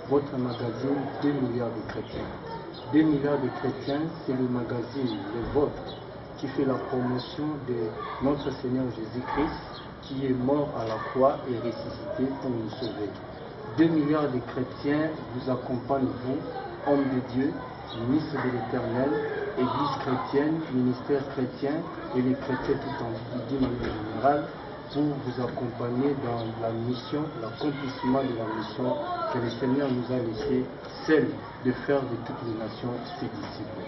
votre magazine 2 milliards de chrétiens. 2 milliards de chrétiens, c'est le magazine, le vôtre, qui fait la promotion de notre Seigneur Jésus-Christ, qui est mort à la croix et ressuscité pour nous sauver. 2 milliards de chrétiens vous accompagnent, vous, hommes de Dieu, ministres de l'Éternel, Église chrétienne, ministère chrétien et les chrétiens tout en d'une manière générale, pour vous accompagner dans la mission, l'accomplissement de la mission que le Seigneur nous a laissée, celle de faire de toutes les nations ses disciples.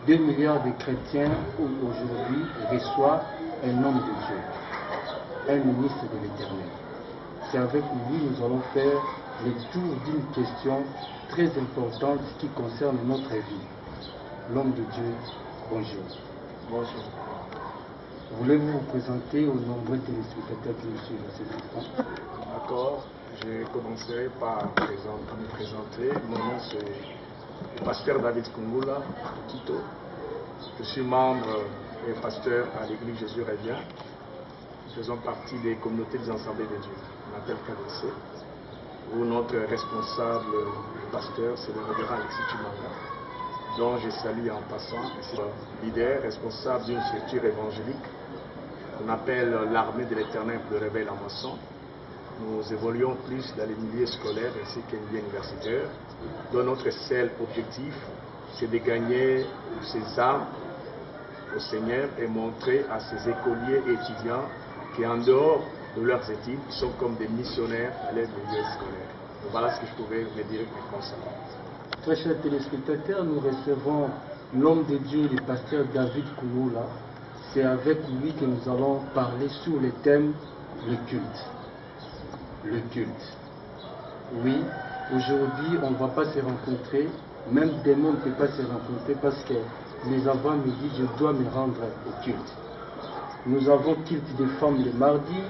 2 milliards de chrétiens aujourd'hui reçoivent un homme de Dieu, un ministre de l'Éternel. C'est avec lui que nous allons faire le tour d'une question très importante qui concerne notre vie. L'homme de Dieu, bonjour. Bonjour. Voulez-vous vous présenter aux nombreux téléspectateurs qui nous suivent à cet instant? D'accord, je commencerai par me présenter. Mon nom c'est le pasteur David Kungula, Quito. Je suis membre et pasteur à l'église Jésus revient. Nous faisons partie des communautés des Assemblées de Dieu. On appelle KDC. Où notre responsable pasteur, c'est le révérend Alexis Chimanga, dont je salue en passant. C'est le leader responsable d'une structure évangélique qu'on appelle l'armée de l'Éternel pour le réveil en maçon. Nous évoluons plus dans les milieux scolaires ainsi que les milieux universitaires, dont notre seul objectif, c'est de gagner ces âmes au Seigneur et montrer à ces écoliers et étudiants qu'en dehors de leurs études, ils sont comme des missionnaires à l'aide des milieux scolaires. Donc voilà ce que je pouvais vous dire concernant. Très chers téléspectateurs, nous recevons l'homme de Dieu, le pasteur David Kungula. C'est avec lui que nous allons parler sur le thème le culte. Le culte. Oui, aujourd'hui, on ne va pas se rencontrer, même demain, on ne peut pas se rencontrer parce que les avant me disent je dois me rendre au culte. Nous avons culte des femmes le mardi,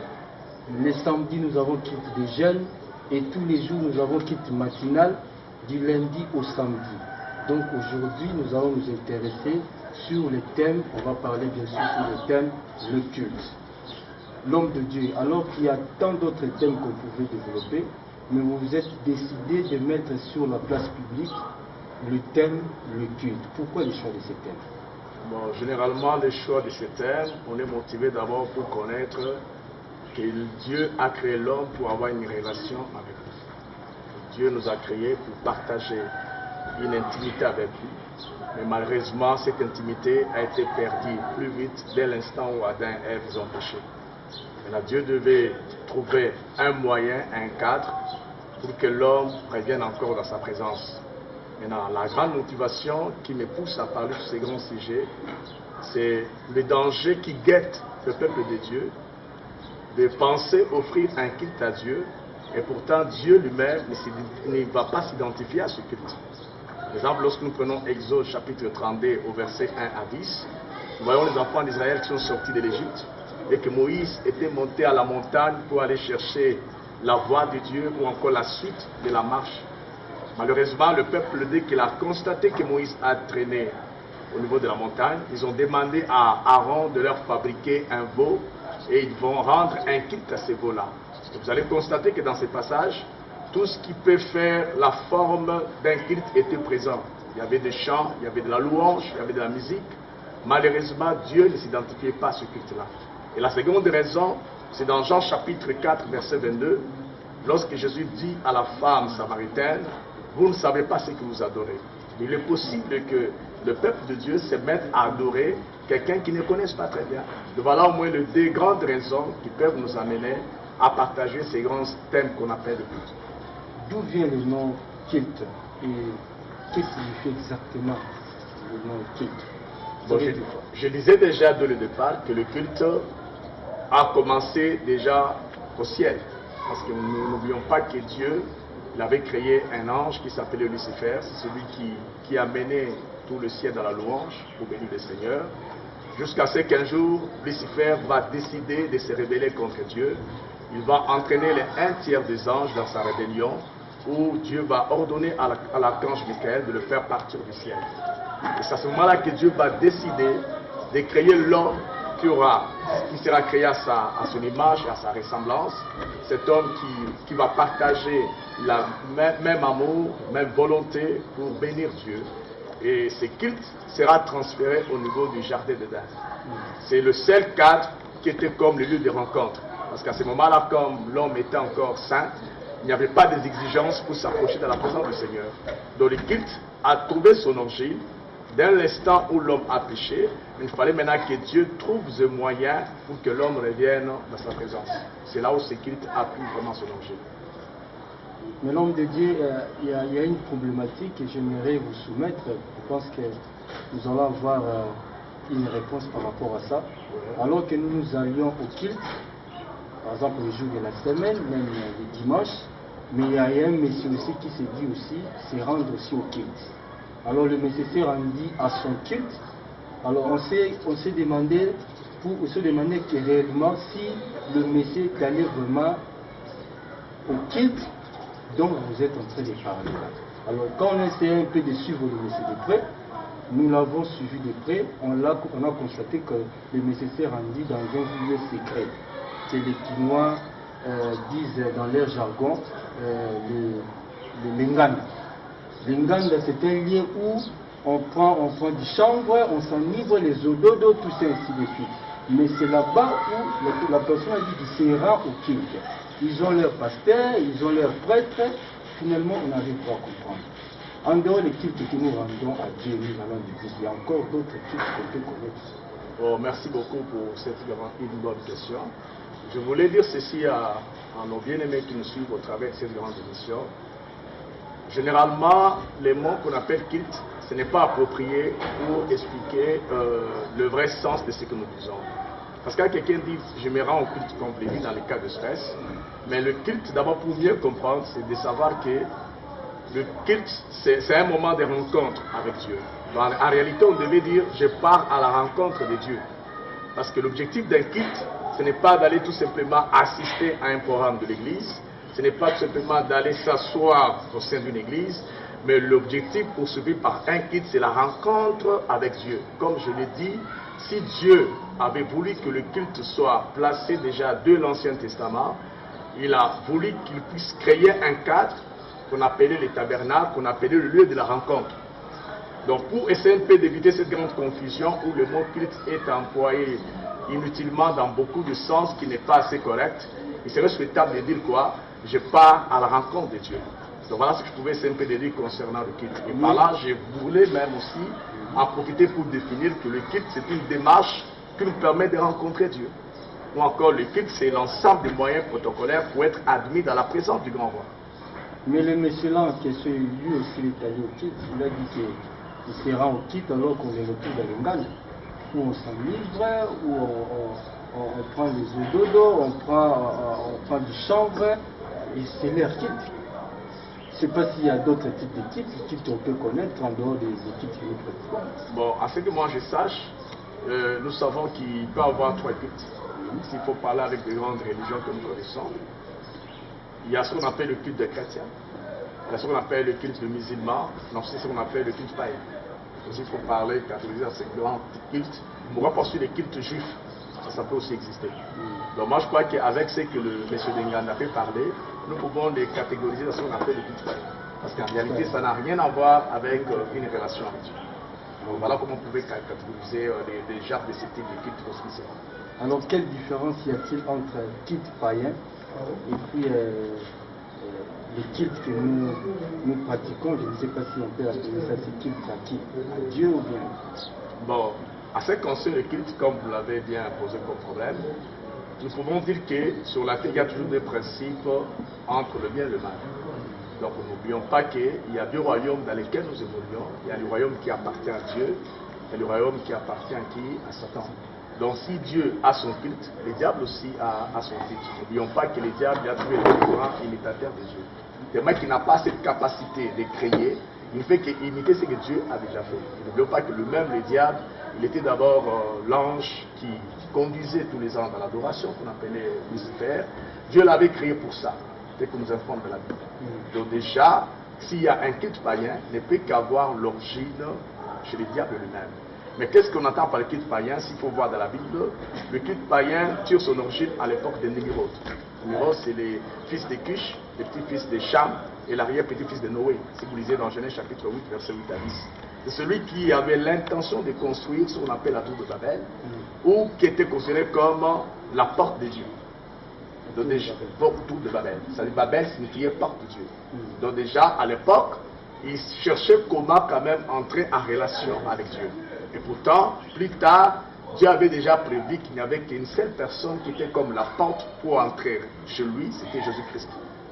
les samedis, nous avons culte des jeunes, et tous les jours, nous avons culte matinal, du lundi au samedi. Donc aujourd'hui, nous allons nous intéresser sur le thème, on va parler bien sûr sur le thème, le culte. L'homme de Dieu, alors qu'il y a tant d'autres thèmes qu'on pouvait développer, mais vous vous êtes décidé de mettre sur la place publique le thème, le culte. Pourquoi le choix de ce thème? Bon, généralement, le choix de ce thème, on est motivé d'abord pour connaître que Dieu a créé l'homme pour avoir une relation avec lui. Dieu nous a créés pour partager une intimité avec lui. Mais malheureusement, cette intimité a été perdue plus vite dès l'instant où Adam et Ève ont péché. Maintenant, Dieu devait trouver un moyen, un cadre, pour que l'homme revienne encore dans sa présence. Maintenant, la grande motivation qui me pousse à parler de ces grands sujets, c'est le danger qui guette le peuple de Dieu, de penser offrir un culte à Dieu, et pourtant Dieu lui-même ne va pas s'identifier à ce culte. Par exemple, lorsque nous prenons Exode chapitre 32 au verset 1 à 10, nous voyons les enfants d'Israël qui sont sortis de l'Égypte et que Moïse était monté à la montagne pour aller chercher la voix de Dieu ou encore la suite de la marche. Malheureusement, le peuple, dès qu'il a constaté que Moïse a traîné au niveau de la montagne, ils ont demandé à Aaron de leur fabriquer un veau et ils vont rendre un culte à ces veaux-là. Vous allez constater que dans ces passages, tout ce qui peut faire la forme d'un culte était présent. Il y avait des chants, il y avait de la louange, il y avait de la musique. Malheureusement, Dieu ne s'identifiait pas à ce culte-là. Et la seconde raison, c'est dans Jean chapitre 4, verset 22, lorsque Jésus dit à la femme samaritaine, « Vous ne savez pas ce que vous adorez. » Il est possible que le peuple de Dieu se mette à adorer quelqu'un qui ne connaisse pas très bien. Donc voilà au moins les deux grandes raisons qui peuvent nous amener à partager ces grands thèmes qu'on appelle le culte. D'où vient le nom culte et qu'est-ce qui signifie exactement le nom culte? Bon, je disais déjà dès le départ que le culte a commencé déjà au ciel. Parce que nous n'oublions pas que Dieu il avait créé un ange qui s'appelait Lucifer, c'est celui qui a mené tout le ciel dans la louange pour bénir le Seigneur. Jusqu'à ce qu'un jour, Lucifer va décider de se rebeller contre Dieu. Il va entraîner les un tiers des anges dans sa rébellion, où Dieu va ordonner à l'archange Michael de le faire partir du ciel. Et c'est à ce moment-là que Dieu va décider de créer l'homme qui sera créé à son image et à sa ressemblance, cet homme qui va partager la même amour, même volonté pour bénir Dieu. Et ce culte sera transféré au niveau du jardin d'Éden. C'est le seul cadre qui était comme le lieu de rencontre. Parce qu'à ce moment-là, comme l'homme était encore saint, il n'y avait pas des exigences pour s'approcher de la présence du Seigneur. Donc le culte a trouvé son origine dès l'instant où l'homme a péché. Il fallait maintenant que Dieu trouve le moyen pour que l'homme revienne dans sa présence. C'est là où ce culte a pris vraiment son origine. Mais l'homme de Dieu, il y a une problématique que j'aimerais vous soumettre. Je pense que nous allons avoir une réponse par rapport à ça. Alors que nous allions au culte, par exemple les jours de la semaine, même les dimanches, mais il y a un monsieur aussi qui se dit aussi, c'est rendre aussi au culte. Alors le monsieur s'est rendu à son culte. Alors on s'est demandé que réellement si le monsieur est allé vraiment au culte dont vous êtes en train de parler. Alors quand on a essayé un peu de suivre le monsieur de près, nous l'avons suivi de près, on a constaté que le monsieur s'est rendu dans un lieu secret, que les Quinois disent dans leur jargon le Linganda. Linganda, c'est un lieu où on prend du chanvre, on s'enivre les ododos, tout ça ainsi de suite. Mais c'est là-bas où la personne a dit qu'il se rend au culte. Ils ont leur pasteur, ils ont leur prêtre, finalement on n'arrive pas à comprendre. En dehors des cultes que nous rendons à Dieu, nous allons dire, il y a encore d'autres cultes qu'on peut connaître. Oh, merci beaucoup pour cette une bonne question. Je voulais dire ceci à nos bien-aimés qui nous suivent au travers de cette grande émission. Généralement, les mots qu'on appelle culte, ce n'est pas approprié pour expliquer le vrai sens de ce que nous disons. Parce que quand quelqu'un dit « je me rends au culte complet » dans les cas de stress, mais le culte, d'abord pour mieux comprendre, c'est de savoir que le culte, c'est un moment de rencontre avec Dieu. Donc, en réalité, on devait dire « je pars à la rencontre de Dieu ». Parce que l'objectif d'un culte, ce n'est pas d'aller tout simplement assister à un programme de l'église, ce n'est pas tout simplement d'aller s'asseoir au sein d'une église, mais l'objectif poursuivi par un culte, c'est la rencontre avec Dieu. Comme je l'ai dit, si Dieu avait voulu que le culte soit placé déjà de l'Ancien Testament, il a voulu qu'il puisse créer un cadre qu'on appelait les tabernacles, qu'on appelait le lieu de la rencontre. Donc pour essayer un peu d'éviter cette grande confusion où le mot culte est employé inutilement dans beaucoup de sens qui n'est pas assez correct, il serait souhaitable de dire quoi? Je pars à la rencontre de Dieu. Donc voilà ce que je pouvais un peu dire concernant le culte. Et par là, je voulais même aussi en profiter pour définir que le culte, c'est une démarche qui nous permet de rencontrer Dieu. Ou encore, le culte, c'est l'ensemble des moyens protocolaires pour être admis dans la présence du grand roi. Mais le monsieur là en question, lui aussi, il est allé au culte. Il a dit qu'il se rend au culte alors qu'on les retrouve dans le Ngane, où on s'enivre, où on prend les ododos, on prend du chanvre, et c'est leur culte. Je ne sais pas s'il y a d'autres types de cultes qu'on peut connaître en dehors des cultes que nous pratiquons. Bon, à ce que moi je sache, nous savons qu'il peut y avoir 3 cultes. S'il faut parler avec des grandes religions que nous connaissons, il y a ce qu'on appelle le culte des chrétiens, il y a ce qu'on appelle le culte des musulmans, donc c'est ce qu'on appelle le culte païen. S'il faut parler, catégoriser à ces grands cultes, on va poursuivre les cultes juifs, ça peut aussi exister. Donc moi je crois qu'avec ce que le monsieur Dengan a fait parler, nous pouvons les catégoriser dans ce qu'on appelle le culte païen. Parce qu'en réalité, ça n'a rien à voir avec une relation avec Dieu. Donc voilà comment on pouvait catégoriser les genres de ce type de culte aussi. Alors quelle différence y a-t-il entre culte païen et puis les cultes que nous pratiquons? Je ne sais pas si on peut appeler ça ces cultes à Dieu ou bien. Bon, à ce qui concerne le culte, comme vous l'avez bien posé comme problème, nous pouvons dire que sur la terre, il y a toujours des principes entre le bien et le mal. Donc n'oublions pas qu'il y a 2 royaumes dans lesquels nous évoluons. Il y a le royaume qui appartient à Dieu et le royaume qui appartient à qui? À Satan. Donc si Dieu a son culte, le diable aussi a son culte. N'oublions pas que le diable a trouvé le grand imitateur de Dieu. Tellement qu'il n'a pas cette capacité de créer, il ne fait qu'imiter ce que Dieu a déjà fait. N'oublions pas que le diable, il était d'abord l'ange qui conduisait tous les ans dans l'adoration, qu'on appelait Lucifer. Dieu l'avait créé pour ça, c'est que nous informe de la Bible. Donc déjà, s'il y a un culte païen, il ne peut qu'avoir l'origine chez le diable lui-même. Mais qu'est-ce qu'on entend par le culte païen? S'il faut voir dans la Bible, le culte païen tire son origine à l'époque des Némirod. Némirod, c'est les fils de Cush, les petits-fils de Cham et l'arrière-petit-fils de Noé. Si vous lisez dans Genèse chapitre 8, verset 8 à 10. C'est celui qui avait l'intention de construire ce qu'on appelle la tour de Babel, ou qui était considéré comme la porte de Dieu. Donc déjà, tour de Babel. C'est-à-dire Babel signifiait porte de Dieu. Donc déjà, à l'époque, ils cherchaient comment quand même entrer en relation avec Dieu. Et pourtant, plus tard, Dieu avait déjà prévu qu'il n'y avait qu'une seule personne qui était comme la porte pour entrer chez lui, c'était Jésus-Christ.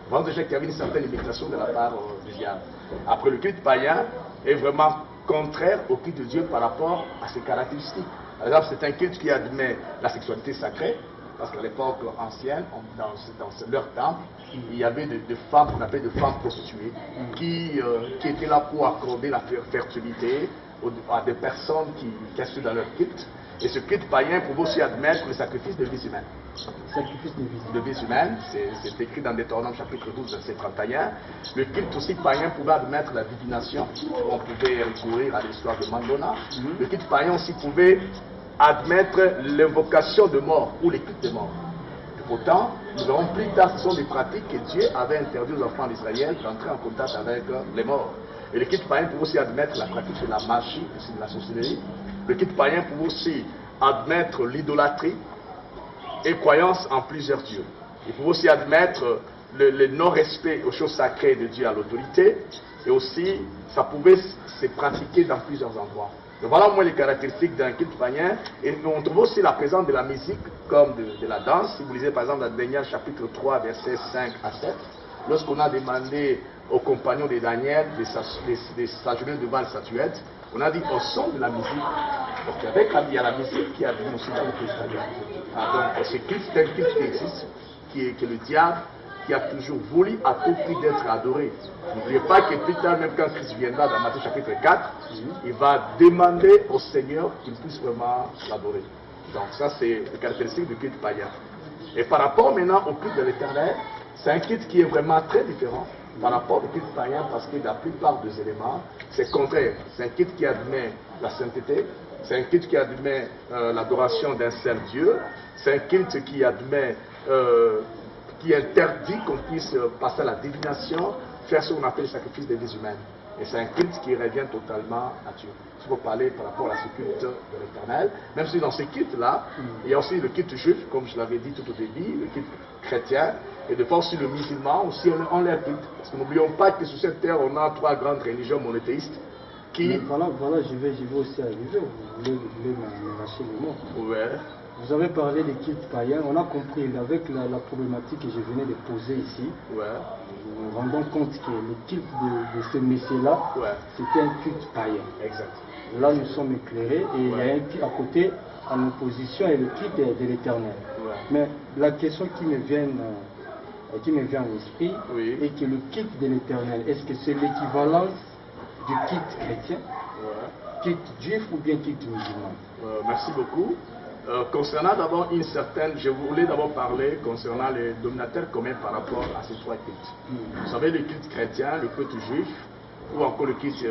Vraiment déjà qu'il y avait une certaine limitation de la part du diable. Après, le culte païen est vraiment contraire au culte de Dieu par rapport à ses caractéristiques. Par exemple, c'est un culte qui admet la sexualité sacrée, parce qu'à l'époque ancienne, dans leur temple, il y avait des femmes qu'on appelait des femmes prostituées, qui étaient là pour accorder la fertilité à des personnes qui assurent dans leur culte. Et ce culte païen pouvait aussi admettre le sacrifice de vies humaines. Sacrifice de vies humaines, c'est écrit dans Deutéronome chapitre 12, verset 31. Le culte aussi païen pouvait admettre la divination. On pouvait recourir à l'histoire de Mandona. Le culte païen aussi pouvait admettre l'invocation de mort ou les cultes de mort. Et pourtant, nous verrons plus tard, ce sont des pratiques que Dieu avait interdit aux enfants d'Israël d'entrer en contact avec les morts. Et le culte païen pouvait aussi admettre la pratique de la magie, de la sorcellerie. Le culte païen pouvait aussi admettre l'idolâtrie et croyance en plusieurs dieux. Il pouvait aussi admettre le non-respect aux choses sacrées de Dieu à l'autorité. Et aussi, ça pouvait se pratiquer dans plusieurs endroits. Donc voilà au moins les caractéristiques d'un culte païen. Et on trouve aussi la présence de la musique comme de la danse. Si vous lisez par exemple dans Daniel chapitre 3, versets 5 à 7, lorsqu'on a demandé aux compagnons de Daniel de s'agenouiller devant la statuette, on a dit au son de la musique. Donc il y a la musique qui a vu aussi dans le culte païen. Donc ce culte, c'est un culte qui existe, qui est le diable, qui a toujours voulu à tout prix d'être adoré. N'oubliez pas que plus tard, même quand Christ viendra dans Matthieu chapitre 4, il va demander au Seigneur qu'il puisse vraiment l'adorer. Donc ça, c'est les caractéristiques du culte païen. Et par rapport maintenant au culte de l'Éternel, c'est un culte qui est vraiment très différent par rapport au culte païen, parce que la plupart des éléments, c'est contraire. C'est un culte qui admet la sainteté, c'est un culte qui admet l'adoration d'un seul Dieu, c'est un culte qui admet... qui interdit qu'on puisse passer à la divination, faire ce qu'on appelle le sacrifice des vies humaines. Et c'est un culte qui revient totalement à Dieu. Il faut parler par rapport à ce culte de l'Éternel, même si dans ce culte-là, il y a aussi le culte juif, comme je l'avais dit tout au début, le culte chrétien, et de fois aussi le musulman, aussi on leur culte. Parce que n'oublions pas que sur cette terre, on a trois grandes religions monothéistes qui... Mais voilà, j'y vais aussi arriver. Vous voulez m'arracher les mots. Ouais. Vous avez parlé des cultes païens, on a compris avec la problématique que je venais de poser ici. Ouais. Nous nous rendons compte que le culte de ce messier-là, c'était un culte païen. Exact. Là, nous sommes éclairés et il y a un culte à côté, en opposition, et le culte de l'Éternel. Mais la question qui me vient à l'esprit est que le culte de l'Éternel, est-ce que c'est l'équivalence du culte chrétien, culte juif ou bien culte musulman? Merci beaucoup. Concernant d'abord je voulais d'abord parler concernant les dominateurs communs par rapport à ces trois cultes. Vous savez, le culte chrétien, le culte juif, ou encore le culte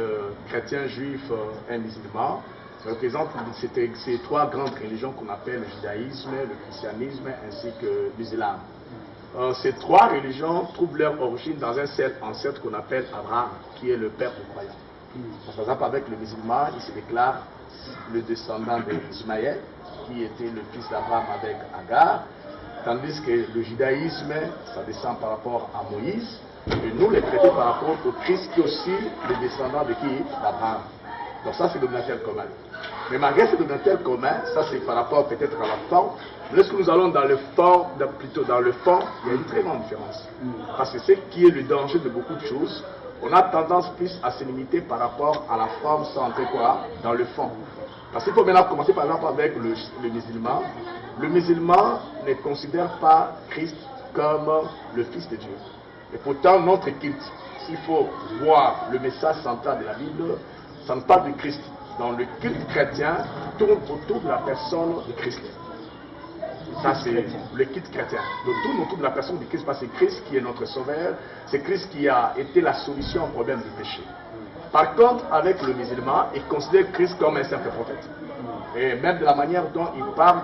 chrétien, juif et musulman, ça représente ces trois grandes religions qu'on appelle le judaïsme, le christianisme ainsi que l'islam. Ces trois religions trouvent leur origine dans un seul ancêtre qu'on appelle Abraham, qui est le père des croyants. Par exemple, avec le musulman, il se déclare le descendant d'Ismaël, qui était le fils d'Abraham avec Agar, tandis que le judaïsme, ça descend par rapport à Moïse, et nous, les chrétiens, par rapport au Christ, qui est aussi le descendant de qui? D'Abraham. Donc ça, c'est le dominateur commun. Mais malgré ce dominateur commun, ça c'est par rapport peut-être à la forme, lorsque nous allons dans le fond, plutôt dans le fond, il y a une très grande différence. Parce que ce qui est le danger de beaucoup de choses, on a tendance plus à se limiter par rapport à la forme sans entrer quoi? Dans le fond. Parce qu'il faut maintenant commencer par exemple avec le musulman. Le musulman ne considère pas Christ comme le Fils de Dieu. Et pourtant, notre culte, s'il faut voir le message central de la Bible, ça ne parle de Christ. Dans le culte chrétien, tourne autour de la personne de Christ. Ça, c'est le culte chrétien. Donc, tourne autour de la personne de Christ, parce que c'est Christ qui est notre sauveur, c'est Christ qui a été la solution au problème du péché. Par contre, avec le musulman, il considère Christ comme un simple prophète. Et même de la manière dont ils parlent,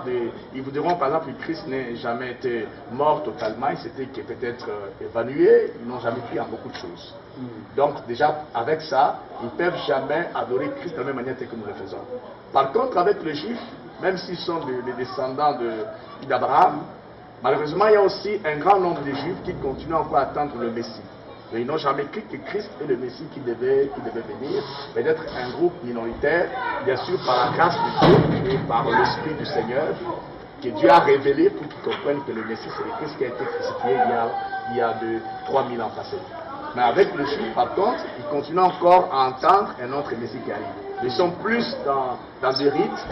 ils vous diront par exemple que Christ n'est jamais été mort totalement, il s'était peut-être évanoué, ils n'ont jamais cru en beaucoup de choses. Donc déjà avec ça, ils ne peuvent jamais adorer Christ de la même manière que nous le faisons. Par contre avec les Juifs, même s'ils sont des descendants d'Abraham, malheureusement il y a aussi un grand nombre de Juifs qui continuent encore à attendre le Messie. Mais ils n'ont jamais cru que Christ est le Messie qui devait venir, mais d'être un groupe minoritaire, bien sûr par la grâce de Dieu et par l'Esprit du Seigneur, que Dieu a révélé pour qu'ils comprennent que le Messie c'est le Christ qui a été crucifié il y a 3000 ans passés. Mais avec le Juif, par contre, ils continuent encore à entendre un autre Messie qui arrive. Ils sont plus dans des rites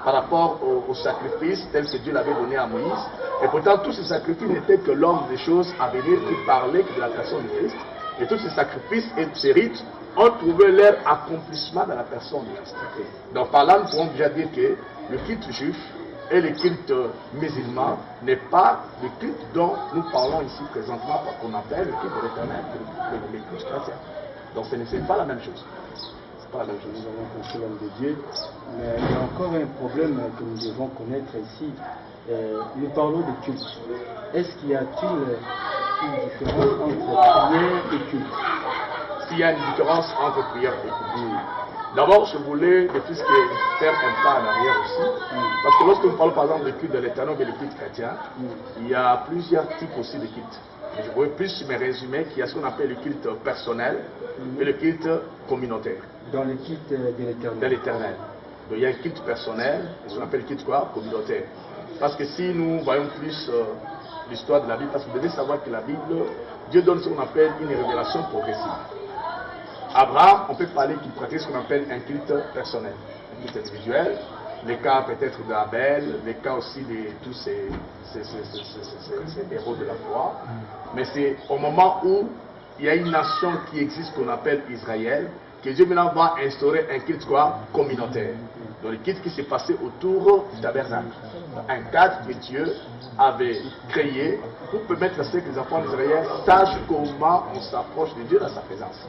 par rapport aux sacrifices tels que Dieu l'avait donné à Moïse. Et pourtant, tous ces sacrifices n'étaient que l'homme des choses à venir qui parlait que de la personne de Christ. Et tous ces sacrifices et ces rites ont trouvé leur accomplissement dans la personne de Christ. Donc par là, nous pouvons déjà dire que le culte juif et le culte musulman n'est pas le culte dont nous parlons ici présentement, qu'on appelle le culte de l'éternel, le culte chrétien. Donc ce n'est pas la même chose. Nous avons compris l'homme de Dieu, mais il y a encore un problème que nous devons connaître ici. Nous parlons de culte. Est-ce qu'il y a-t-il une différence entre prière et culte? S'il y a une différence entre prière et culte. D'abord, je voulais faire un pas en arrière aussi, parce que lorsque nous parlons par exemple de culte de l'éternel et de culte chrétien, il y a plusieurs types aussi de culte. Je voulais plus me résumer qu'il y a ce qu'on appelle le culte personnel et le culte communautaire. Dans le culte de l'éternel. De l'éternel. Donc il y a un culte personnel et ce qu'on appelle le culte quoi? Communautaire. Parce que si nous voyons plus l'histoire de la Bible, parce que vous devez savoir que la Bible, Dieu donne ce qu'on appelle une révélation progressive. Abraham, on peut parler qu'il pratique ce qu'on appelle un culte personnel, un culte individuel. Les cas peut-être d'Abel, les cas aussi de tous ces héros de la foi. Mais c'est au moment où il y a une nation qui existe qu'on appelle Israël, que Dieu maintenant va instaurer un culte quoi? Communautaire. Donc le culte qui s'est passé autour du tabernacle. Un cadre que Dieu avait créé pour permettre à ce que les enfants d'Israël sachent comment on s'approche de Dieu dans sa présence.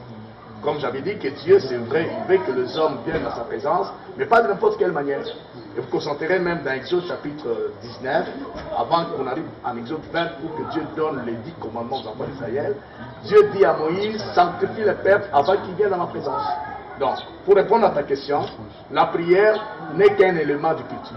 Comme j'avais dit que Dieu, c'est vrai, il veut que les hommes viennent dans sa présence, mais pas de n'importe quelle manière. Et vous concentrerez même dans Exode chapitre 19, avant qu'on arrive en Exode 20, pour que Dieu donne les 10 commandements aux enfants d'Israël. Dieu dit à Moïse, sanctifie le peuple avant qu'il vienne dans ma présence. Donc, pour répondre à ta question, la prière n'est qu'un élément du culte.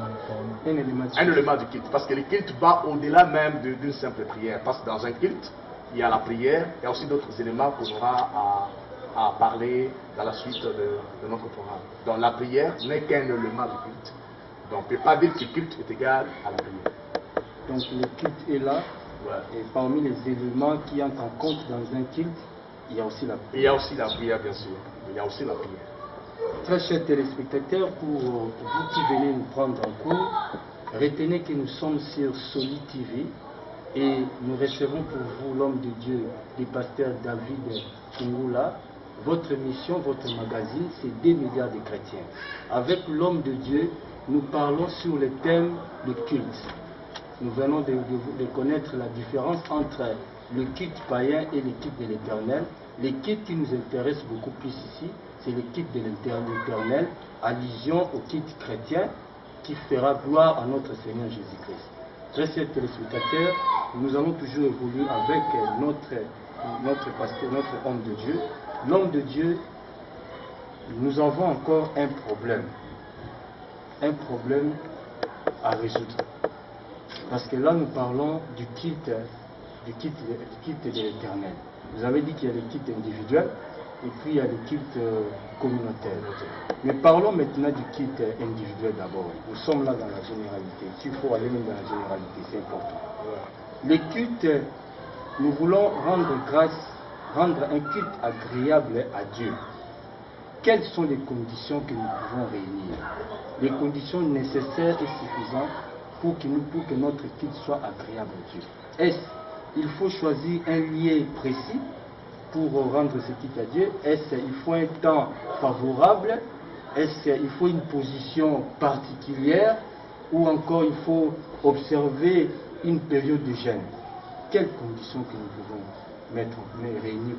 Un élément du culte. Parce que le culte va au-delà même d'une simple prière. Parce que dans un culte, il y a la prière, il y a aussi d'autres éléments qu'on aura à parler dans la suite de notre programme. Donc la prière n'est qu'un élément du culte. Donc on ne peut pas dire que le culte est égal à la prière. Donc le culte est là, et parmi les éléments qui entrent en compte dans un culte, il y a aussi la prière. Il y a aussi la prière, bien sûr. Il y a aussi la prière. Très chers téléspectateurs, pour vous qui venez nous prendre en cours, retenez que nous sommes sur Soli TV et nous recevons pour vous l'homme de Dieu, le pasteur David Kingula. Votre mission, votre magazine, c'est des médias des chrétiens. Avec l'homme de Dieu, nous parlons sur le thème du culte. Nous venons de connaître la différence entre le culte païen et le culte de l'éternel. Le culte qui nous intéresse beaucoup plus ici, c'est le culte de l'éternel, allusion au culte chrétien qui fera gloire à notre Seigneur Jésus-Christ. Très chers téléspectateurs, nous allons toujours évoluer avec notre pasteur, notre homme de Dieu. L'homme de Dieu, nous avons encore un problème à résoudre. Parce que là, nous parlons du culte de l'éternel. Vous avez dit qu'il y a le culte individuel et puis il y a le culte communautaire. Mais parlons maintenant du culte individuel d'abord. Nous sommes là dans la généralité. S'il faut aller même dans la généralité, c'est important. Le culte, nous voulons rendre un culte agréable à Dieu. Quelles sont les conditions que nous pouvons réunir? Les conditions nécessaires et suffisantes pour que notre culte soit agréable à Dieu. Est-ce qu'il faut choisir un lieu précis pour rendre ce culte à Dieu? Est-ce qu'il faut un temps favorable? Est-ce qu'il faut une position particulière? Ou encore il faut observer une période de jeûne? Quelles conditions que nous pouvons réunir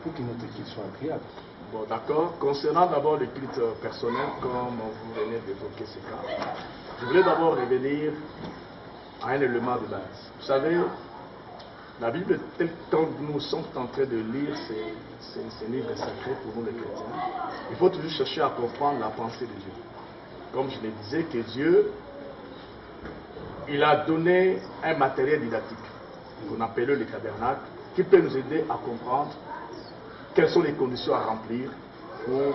pour que notre culte soit agréable. Bon, d'accord. Concernant d'abord le culte personnel, comme vous venez d'évoquer ce cas, je voulais d'abord revenir à un élément de base. Vous savez, la Bible, telle que nous sommes en train de lire ces livres sacrés pour nous les chrétiens, il faut toujours chercher à comprendre la pensée de Dieu. Comme je le disais, que Dieu, il a donné un matériel didactique, qu'on appelle le tabernacle, qui peut nous aider à comprendre quelles sont les conditions à remplir pour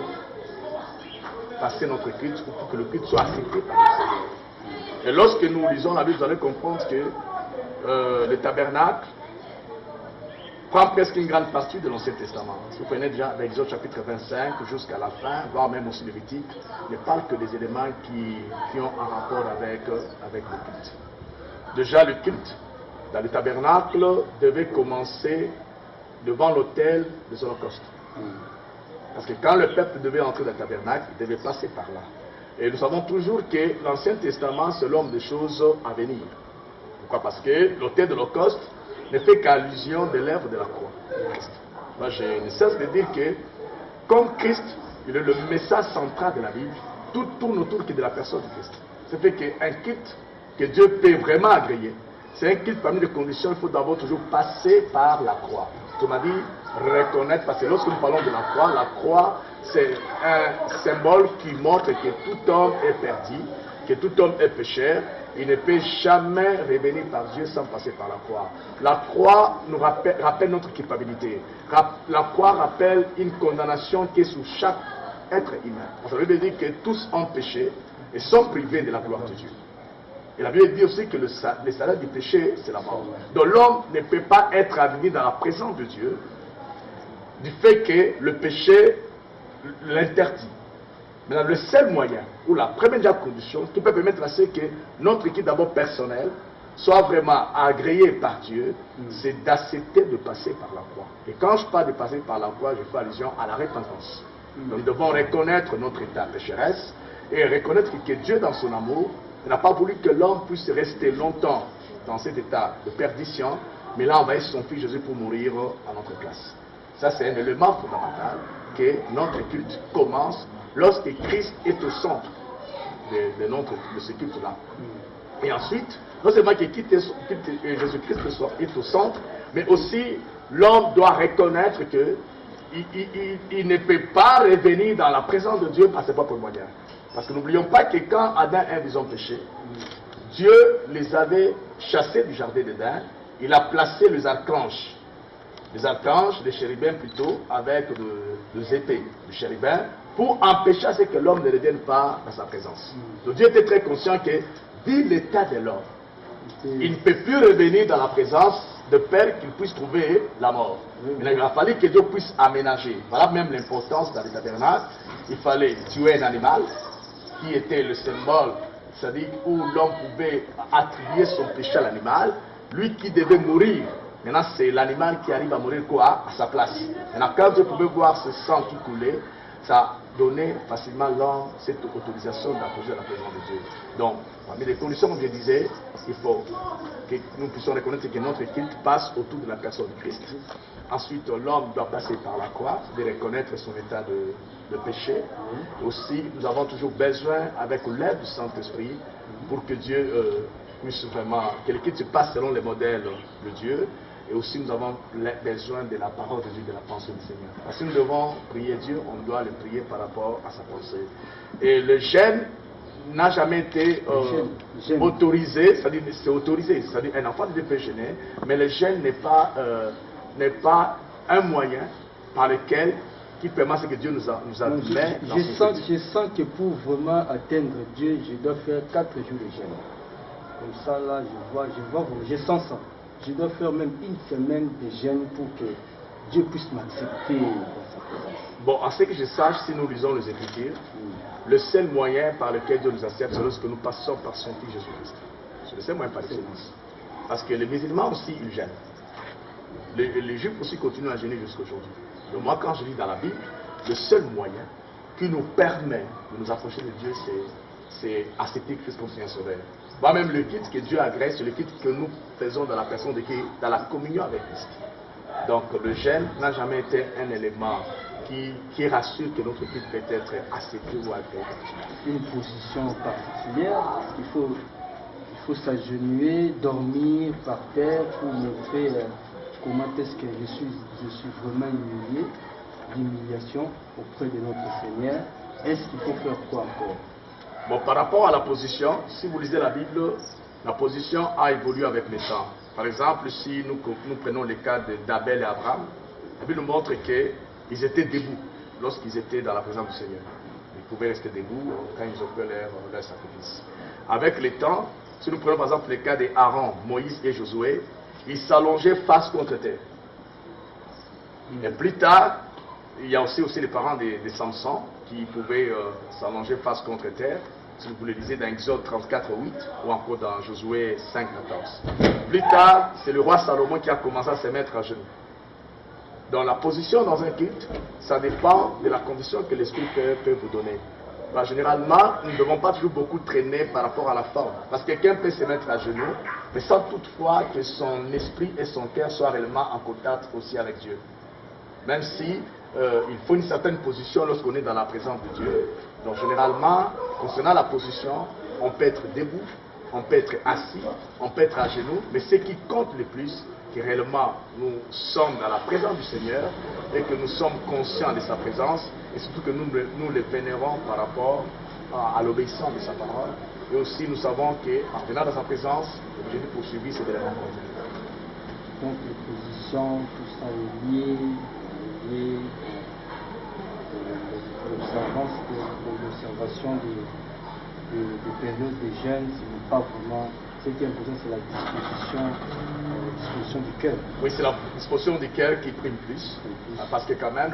passer notre culte, ou pour que le culte soit accepté par le Seigneur. Et lorsque nous lisons la Bible, vous allez comprendre que le tabernacle prend presque une grande partie de l'Ancien Testament. Si vous prenez déjà l'Exode chapitre 25 jusqu'à la fin, voire même aussi Lévitique, ne parle que des éléments qui ont un rapport avec le culte. Déjà, le culte dans le tabernacle devait commencer devant l'autel des holocaustes. Parce que quand le peuple devait entrer dans le tabernacle, il devait passer par là. Et nous savons toujours que l'Ancien Testament, c'est l'homme des choses à venir. Pourquoi? Parce que l'autel de l'Holocauste ne fait qu'allusion de l'œuvre de la croix de Christ. Moi, je ne cesse de dire que, comme Christ, il est le message central de la Bible, tout tourne autour de la personne de Christ. Ça fait qu'un culte que Dieu peut vraiment agréer, c'est un culte parmi les conditions, il faut d'abord toujours passer par la croix. Tu m'as dit reconnaître, parce que lorsque nous parlons de la croix, c'est un symbole qui montre que tout homme est perdu, que tout homme est pécheur. Il ne peut jamais revenir par Dieu sans passer par la croix. La croix nous rappelle notre culpabilité. La croix rappelle une condamnation qui est sur chaque être humain. Ça veut dire que tous ont péché et sont privés de la gloire de Dieu. Et la Bible dit aussi que le salaire du péché, c'est la mort. Donc l'homme ne peut pas être admis dans la présence de Dieu du fait que le péché l'interdit. Maintenant, le seul moyen, ou la première condition qui peut permettre à ce que notre équipe d'abord personnelle soit vraiment agréée par Dieu, c'est d'accepter de passer par la croix. Et quand je parle de passer par la croix, je fais allusion à la repentance. Donc nous devons reconnaître notre état pécheresse et reconnaître que Dieu, dans son amour, n'a pas voulu que l'homme puisse rester longtemps dans cet état de perdition, mais là, envoyé son Fils Jésus pour mourir à notre place. Ça, c'est un élément fondamental que notre culte commence lorsque Christ est au centre de ce culte-là. Et ensuite, non seulement que Jésus-Christ est au centre, mais aussi l'homme doit reconnaître qu'il ne peut pas revenir dans la présence de Dieu par ses propres moyens. Parce que n'oublions pas que quand Adam et Ève ont péché, Dieu les avait chassés du jardin d'Éden. Il a placé les archanges, les chérubins plutôt, avec des épées de chérubins, pour empêcher à ce que l'homme ne revienne pas dans sa présence. Donc Dieu était très conscient que, vu l'état de l'homme, il ne peut plus revenir dans la présence de peur qu'il puisse trouver la mort. Mais il a fallu que Dieu puisse aménager. Voilà même l'importance dans le tabernacle. Il fallait tuer un animal qui était le symbole, c'est-à-dire où l'homme pouvait attribuer son péché à l'animal, lui qui devait mourir. Maintenant, c'est l'animal qui arrive à mourir quoi? À sa place. Maintenant, quand Dieu pouvait voir ce sang qui coulait, ça donnait facilement l'homme cette autorisation d'approcher la présence de Dieu. Donc, parmi les conditions, comme je disais, il faut que nous puissions reconnaître que notre culte passe autour de la personne de Christ. Ensuite, l'homme doit passer par la croix, de reconnaître son état de péché. Aussi, nous avons toujours besoin, avec l'aide du Saint-Esprit, pour que Dieu puisse vraiment, que le culte se passe selon les modèles de Dieu. Et aussi, nous avons besoin de la parole de Dieu, de la pensée du Seigneur. Parce que nous devons prier Dieu, on doit le prier par rapport à sa pensée. Et le jeûne n'a jamais été autorisé, c'est-à-dire c'est autorisé, c'est-à-dire un enfant peut jeûner, mais le jeûne n'est pas un moyen par lequel qui permet que Dieu nous a mis dans je sens que pour vraiment atteindre Dieu, je dois faire 4 jours de jeûne. Comme ça, là, je sens ça. Je dois faire même une semaine de jeûne pour que Dieu puisse m'accepter dans sa présence. Bon, à ce que je sache, si nous lisons les Écritures, le seul moyen par lequel Dieu nous accepte, c'est lorsque nous passons par son Fils Jésus-Christ. C'est le seul moyen par excellence. Parce que les musulmans aussi, ils jeûnent. Les Juifs aussi continuent à jeûner jusqu'à aujourd'hui. Donc moi, quand je lis dans la Bible, le seul moyen qui nous permet de nous approcher de Dieu, c'est accepter Christ comme Seigneur Sauveur. Moi-même, le culte que Dieu agrée, c'est le culte que nous faisons dans la personne de qui, dans la communion avec Christ. Donc le jeûne n'a jamais été un élément qui rassure que notre culte peut être accepté ou agréé. Une position particulière, il faut s'agenouiller, dormir par terre pour montrer comment est-ce que je suis vraiment humilié, l'humiliation auprès de notre Seigneur. Est-ce qu'il faut faire quoi encore? Bon, par rapport à la position, si vous lisez la Bible, la position a évolué avec le temps. Par exemple, si nous prenons le cas d'Abel et Abraham, la Bible nous montre qu'ils étaient debout lorsqu'ils étaient dans la présence du Seigneur. Ils pouvaient rester debout quand ils offraient leur sacrifice. Avec le temps, si nous prenons par exemple le cas d'Aaron, Moïse et Josué, ils s'allongeaient face contre terre. Et plus tard, il y a aussi les parents de Samson qui pouvaient s'allonger face contre terre. Si vous le lisez dans Exode 34:8 ou encore dans Josué 5:14. Plus tard, c'est le roi Salomon qui a commencé à se mettre à genoux. Donc la position dans un culte, ça dépend de la condition que l'Esprit peut vous donner. Ben, généralement, nous ne devons pas toujours beaucoup traîner par rapport à la forme. Parce que quelqu'un peut se mettre à genoux, mais sans toutefois que son esprit et son cœur soient réellement en contact aussi avec Dieu. Même si il faut une certaine position lorsqu'on est dans la présence de Dieu. Donc généralement, concernant la position, on peut être debout, on peut être assis, on peut être à genoux, mais ce qui compte le plus, que réellement nous sommes dans la présence du Seigneur et que nous sommes conscients de sa présence et surtout que nous le vénérons par rapport à l'obéissance de sa parole. Et aussi nous savons qu'en venant dans sa présence, l'objectif poursuivi c'est de la rencontrer. Donc les positions, tout ça est lié, l'observation des périodes des jeunes, ce n'est pas vraiment. Ce qui est important, c'est la disposition du cœur. Oui, c'est la disposition du cœur qui prime plus. Parce que quand même,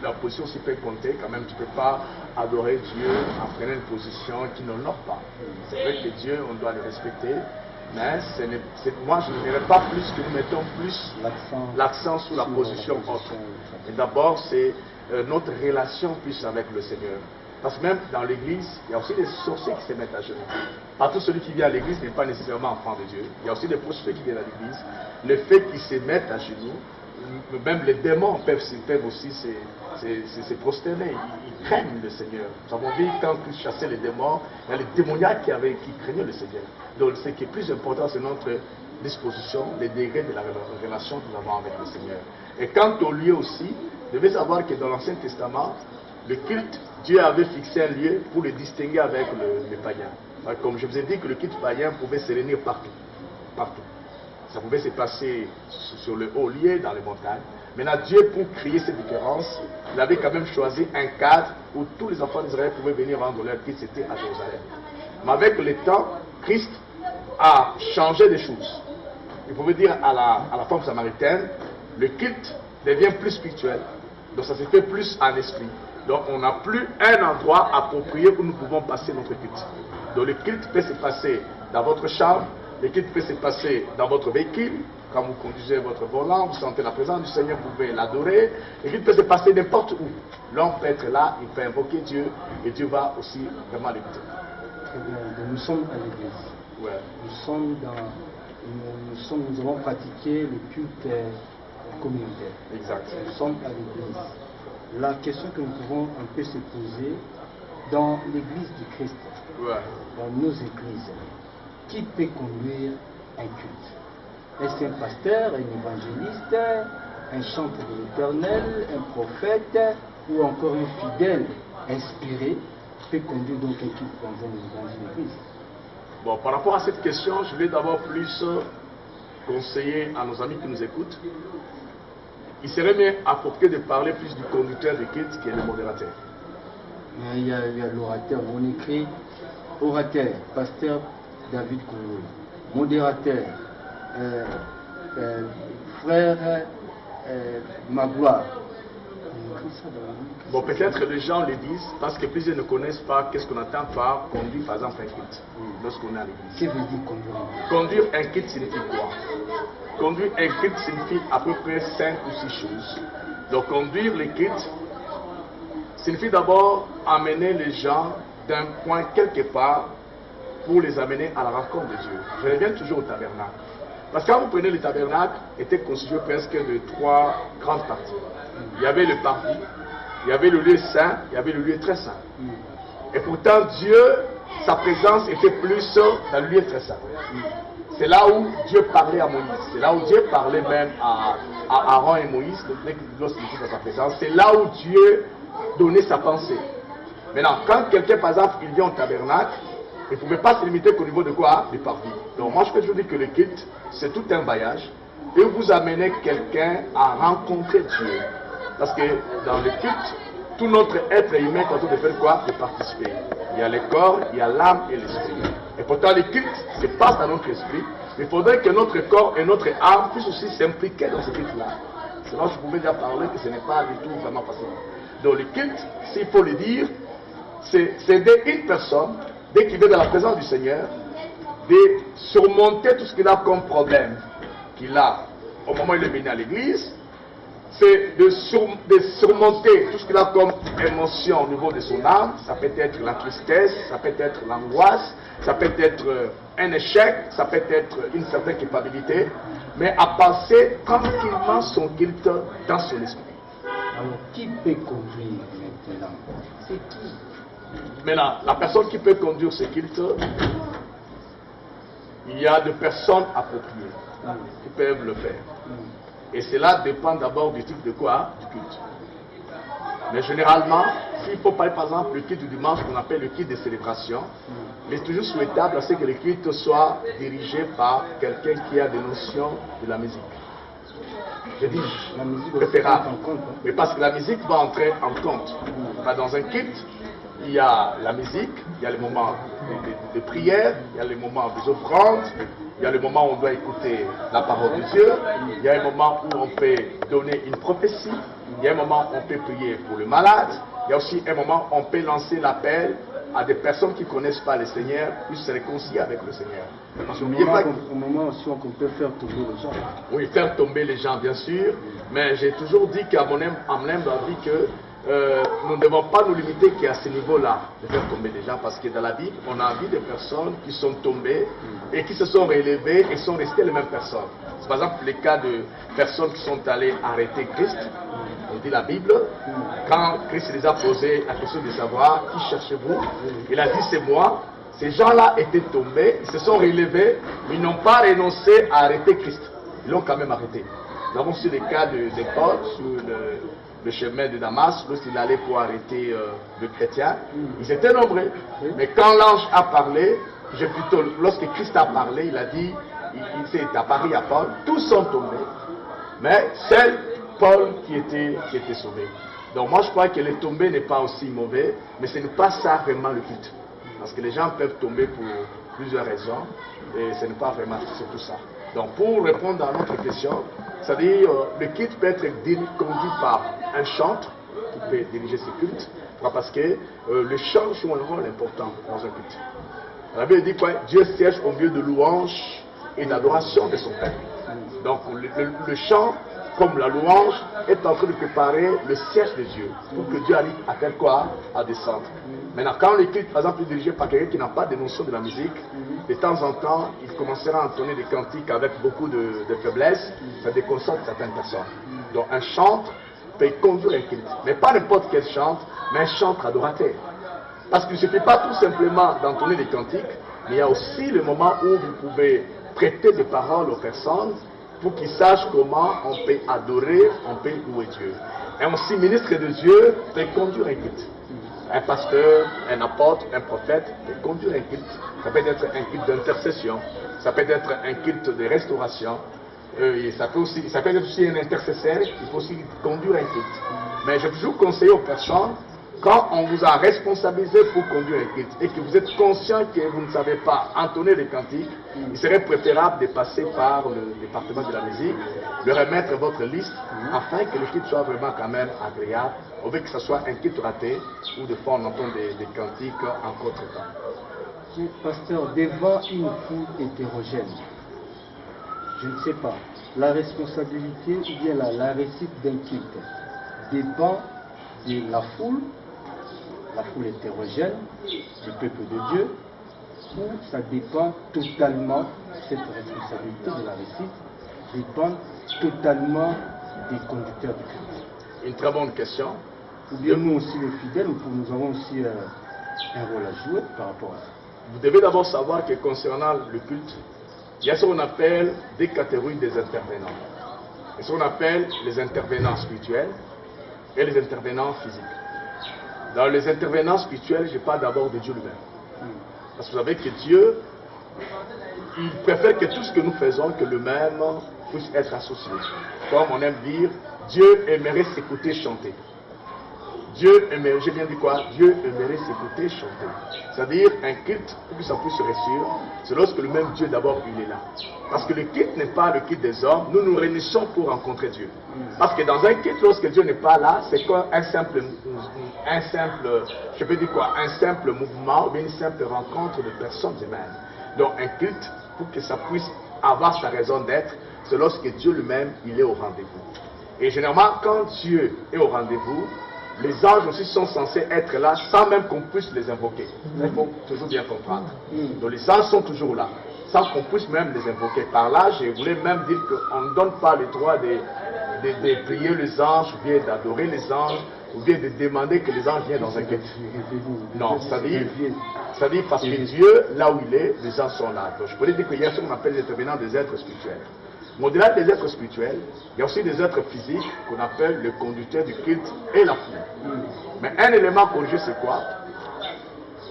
la position aussi peut compter. Quand même, tu ne peux pas adorer Dieu en prenant une position qui n'honore pas. C'est vrai que Dieu, on doit le respecter. Mais moi, je ne dirais pas plus que nous mettons plus l'accent sur la position autre. Et d'abord, c'est notre relation plus avec le Seigneur. Parce que même dans l'église, il y a aussi des sorciers qui se mettent à genoux. Pas tout celui qui vient à l'église n'est pas nécessairement enfant de Dieu. Il y a aussi des prostituées qui viennent à l'église. Le fait qu'ils se mettent à genoux, même les démons peuvent aussi se prosterner. Ils craignent le Seigneur. Nous avons vu quand Christ chassait les démons, il y a les démoniaques qui craignaient le Seigneur. Donc ce qui est plus important, c'est notre disposition, les degrés de la relation que nous avons avec le Seigneur. Et quant au lieu aussi, vous devez savoir que dans l'Ancien Testament, le culte, Dieu avait fixé un lieu pour le distinguer avec le païen. Comme je vous ai dit que le culte païen pouvait se réunir partout. Partout. Ça pouvait se passer sur le haut lieu, dans les montagnes. Maintenant, Dieu, pour créer cette différence, il avait quand même choisi un cadre où tous les enfants d'Israël pouvaient venir rendre leur culte, c'était à Jérusalem. Mais avec le temps, Christ a changé des choses. Il pouvait dire à la femme samaritaine, le culte devient plus spirituel. Donc ça se fait plus en esprit. Donc on n'a plus un endroit approprié où nous pouvons passer notre culte. Donc le culte peut se passer dans votre chambre, le culte peut se passer dans votre véhicule, quand vous conduisez votre volant, vous sentez la présence du Seigneur, vous pouvez l'adorer. Le culte peut se passer n'importe où. L'homme peut être là, il peut invoquer Dieu, et Dieu va aussi vraiment l'écouter. Très bien, donc nous sommes à l'église. Ouais. Nous avons pratiqué le culte communautaire. Exact. Nous sommes à l'église. La question que nous pouvons un peu se poser, dans l'église du Christ, Ouais. dans nos églises, qui peut conduire un culte? Est-ce un pasteur, un évangéliste, un chanteur de l'Éternel, un prophète ou encore un fidèle inspiré peut conduire donc un culte dans une église? Bon, par rapport à cette question, je vais d'abord plus conseiller à nos amis qui nous écoutent. Il serait mieux approprié de parler plus du conducteur de culte qui est le modérateur. Il y a l'orateur, on écrit orateur, pasteur David Kourou, modérateur, frère Magloire. Bon, peut-être les gens le disent parce que plusieurs ne connaissent pas qu'est-ce qu'on entend par conduire par exemple un culte lorsqu'on est à l'église. Qu'est-ce que veut dire conduire un culte? Conduire un culte signifie quoi? Conduire un culte signifie à peu près 5 ou 6 choses. Donc conduire le culte signifie d'abord amener les gens d'un point quelque part pour les amener à la rencontre de Dieu. Je reviens toujours au tabernacle. Parce que quand vous prenez le tabernacle, était constitué presque de 3 grandes parties. Il y avait le parvis, il y avait le lieu saint, il y avait le lieu très saint. Et pourtant, Dieu, sa présence était plus dans le lieu très saint. C'est là où Dieu parlait à Moïse. C'est là où Dieu parlait même à Aaron et Moïse lorsqu'ils étaient dans sa présence. C'est là où Dieu donnait sa pensée. Maintenant, quand quelqu'un, par exemple, il vient au tabernacle, il ne pouvait pas se limiter qu'au niveau de quoi? Du parvis. Donc moi, je peux toujours dire que le culte, c'est tout un voyage. Et vous amenez quelqu'un à rencontrer Dieu. Parce que dans le culte, tout notre être humain est en train de faire quoi? De participer. Il y a le corps, il y a l'âme et l'esprit. Et pourtant, le culte se passe dans notre esprit. Il faudrait que notre corps et notre âme puissent aussi s'impliquer dans ce culte-là. Sinon, je pouvais déjà parler que ce n'est pas du tout vraiment facile. Donc le culte, s'il faut le dire, c'est aider une personne, dès qu'il est dans la présence du Seigneur, de surmonter tout ce qu'il a comme problème qu'il a au moment où il est venu à l'église. C'est de surmonter tout ce qu'il a comme émotion au niveau de son âme. Ça peut être la tristesse, ça peut être l'angoisse, ça peut être un échec, ça peut être une certaine culpabilité, mais à passer tranquillement son culte dans son esprit. Alors, qui peut conduire maintenant? C'est qui? Maintenant, la personne qui peut conduire ce culte, il y a des personnes appropriées qui peuvent le faire. Et cela dépend d'abord du type de quoi? Du culte. Mais généralement, s'il faut parler par exemple du culte du dimanche qu'on appelle le culte de célébration, il est toujours souhaitable que le culte soit dirigé par quelqu'un qui a des notions de la musique. Je dis La musique préférable. en compte, hein? Mais parce que la musique va entrer en compte. Dans un culte, il y a la musique, il y a les moments de prière, il y a les moments des offrandes, il y a le moment où on doit écouter la parole de Dieu, il y a un moment où on peut donner une prophétie, il y a un moment où on peut prier pour le malade, il y a aussi un moment où on peut lancer l'appel à des personnes qui ne connaissent pas le Seigneur, puissent se réconcilier avec le Seigneur. Au moment aussi où on peut faire tomber les gens. Oui, faire tomber les gens, bien sûr, mais j'ai toujours dit qu'à mon humble avis que nous ne devons pas nous limiter qu'à ce niveau-là de faire tomber les gens, parce que dans la Bible, on a vu des personnes qui sont tombées et qui se sont relevées et sont restées les mêmes personnes. C'est par exemple le cas de personnes qui sont allées arrêter Christ. On dit la Bible, quand Christ les a posé la question de savoir qui cherchez-vous, il a dit c'est moi. Ces gens-là étaient tombés, ils se sont relevés, mais ils n'ont pas renoncé à arrêter Christ. Ils l'ont quand même arrêté. Nous avons su le cas de Paul sur le chemin de Damas, lorsqu'il allait pour arrêter le chrétien. Ils étaient nombreux. Mais quand l'ange a parlé, lorsque Christ a parlé, il a dit, il s'est apparu à Paul, tous sont tombés. Mais seul Paul qui était sauvé. Donc moi je crois que le tomber n'est pas aussi mauvais, mais ce n'est pas ça vraiment le culte. Parce que les gens peuvent tomber pour plusieurs raisons, et ce n'est pas vraiment surtout ça. Donc pour répondre à notre question, c'est-à-dire le culte peut être conduit par un chantre qui peut diriger ce culte, parce que le chant joue un rôle important dans un culte. La Bible dit quoi? Dieu siège au milieu de louanges et d'adoration de son peuple. Donc le chant, comme la louange, est en train de préparer le siège de Dieu, pour que Dieu arrive à faire quoi? À descendre. Maintenant, quand le culte, par exemple, est dirigé par quelqu'un qui n'a pas de notion de la musique, de temps en temps, il commencera à entonner des cantiques avec beaucoup de faiblesse, ça déconcentre certaines personnes. Donc un chantre peut conduire un culte, mais pas n'importe quel chantre, mais un chantre adorateur. Parce qu'il ne suffit pas tout simplement d'entonner des cantiques, mais il y a aussi le moment où vous pouvez prêter des paroles aux personnes pour qu'ils sachent comment on peut adorer, on peut louer Dieu. Et aussi, ministre de Dieu peut conduire un culte. Un pasteur, un apôtre, un prophète peut conduire un culte. Ça peut être un culte d'intercession, ça peut être un culte de restauration, et ça peut être aussi un intercesseur, il faut aussi conduire un culte. Mais j'ai toujours conseillé aux personnes, quand on vous a responsabilisé pour conduire un culte et que vous êtes conscient que vous ne savez pas entonner les cantiques, il serait préférable de passer par le département de la musique, de remettre votre liste afin que le culte soit vraiment quand même agréable, au lieu que ce soit un culte raté où de fois on entend des cantiques en contre-temps. Pasteur, devant une foule hétérogène, je ne sais pas, la responsabilité ou bien la réussite d'un culte dépend de la foule hétérogène, du peuple de Dieu, ou ça dépend totalement, cette responsabilité de la récite dépend totalement des conducteurs du culte? Une très bonne question. Ou bien nous aussi les fidèles, nous avons aussi un rôle à jouer par rapport à ça. Vous devez d'abord savoir que concernant le culte, il y a ce qu'on appelle des catégories des intervenants. Et ce qu'on appelle les intervenants spirituels et les intervenants physiques. Dans les intervenants spirituels, je parle d'abord de Dieu lui-même. Parce que vous savez que Dieu, il préfère que tout ce que nous faisons, que le même puisse être associé. Comme on aime dire, Dieu aimerait s'écouter chanter. Dieu aimerait, j'ai bien dit quoi? Dieu aimerait s'écouter chanter. C'est-à-dire, un culte, pour que ça puisse réussir, c'est lorsque le même Dieu d'abord il est là. Parce que le culte n'est pas le culte des hommes, nous nous réunissons pour rencontrer Dieu. Parce que dans un culte, lorsque Dieu n'est pas là, c'est comme un simple, je peux dire quoi? Un simple mouvement ou une simple rencontre de personnes humaines. Donc un culte, pour que ça puisse avoir sa raison d'être, c'est lorsque Dieu lui-même il est au rendez-vous. Et généralement, quand Dieu est au rendez-vous, les anges aussi sont censés être là sans même qu'on puisse les invoquer. Il faut toujours bien comprendre. Donc les anges sont toujours là, sans qu'on puisse même les invoquer. Par là, je voulais même dire qu'on ne donne pas le droit de prier les anges, ou bien d'adorer les anges, ou bien de demander que les anges viennent dans un culte. Non, c'est-à-dire parce que Dieu, là où il est, les anges sont là. Donc je pourrais dire qu'il y a ce qu'on appelle les intervenants des êtres spirituels. Mais au-delà des êtres spirituels, il y a aussi des êtres physiques qu'on appelle le conducteur du culte et la foule. Mais un élément conjugué, c'est quoi?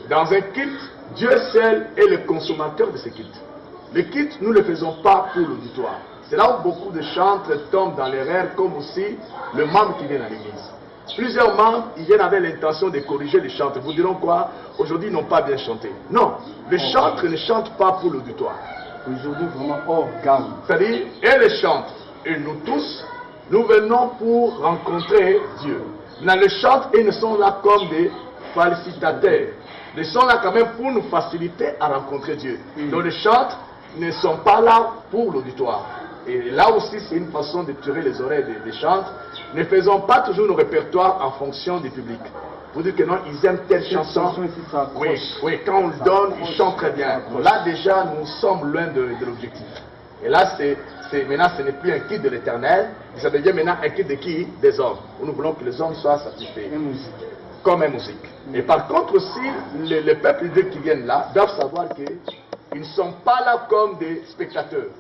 Dans un culte, Dieu seul est le consommateur de ce culte. Le culte, nous ne le faisons pas pour l'auditoire. C'est là où beaucoup de chantres tombent dans l'erreur, comme aussi le membre qui vient à l'église. Plusieurs membres, ils viennent avec l'intention de corriger les chantres. Vous diront quoi? Aujourd'hui, ils n'ont pas bien chanté. Non, les chantres ne chantent pas pour l'auditoire. Aujourd'hui, vraiment hors gamme. C'est-à-dire, et les chantres, et nous tous, nous venons pour rencontrer Dieu. Maintenant, les chantres, ils ne sont là comme des facilitateurs. Ils sont là quand même pour nous faciliter à rencontrer Dieu. Donc les chantres ne sont pas là pour l'auditoire. Et là aussi, c'est une façon de tirer les oreilles des chantres. Ne faisons pas toujours nos répertoires en fonction du public. Pour dire que non, ils aiment telle chanson. Oui, quand on le donne, ils chantent très bien. Donc là, déjà, nous sommes loin de l'objectif. Et là, maintenant, ce n'est plus un culte de l'éternel, ça devient maintenant un culte de qui? Des hommes. Nous voulons que les hommes soient satisfaits. Comme une musique. Et par contre aussi, les peuples qui viennent là doivent savoir qu'ils ne sont pas là comme des spectateurs.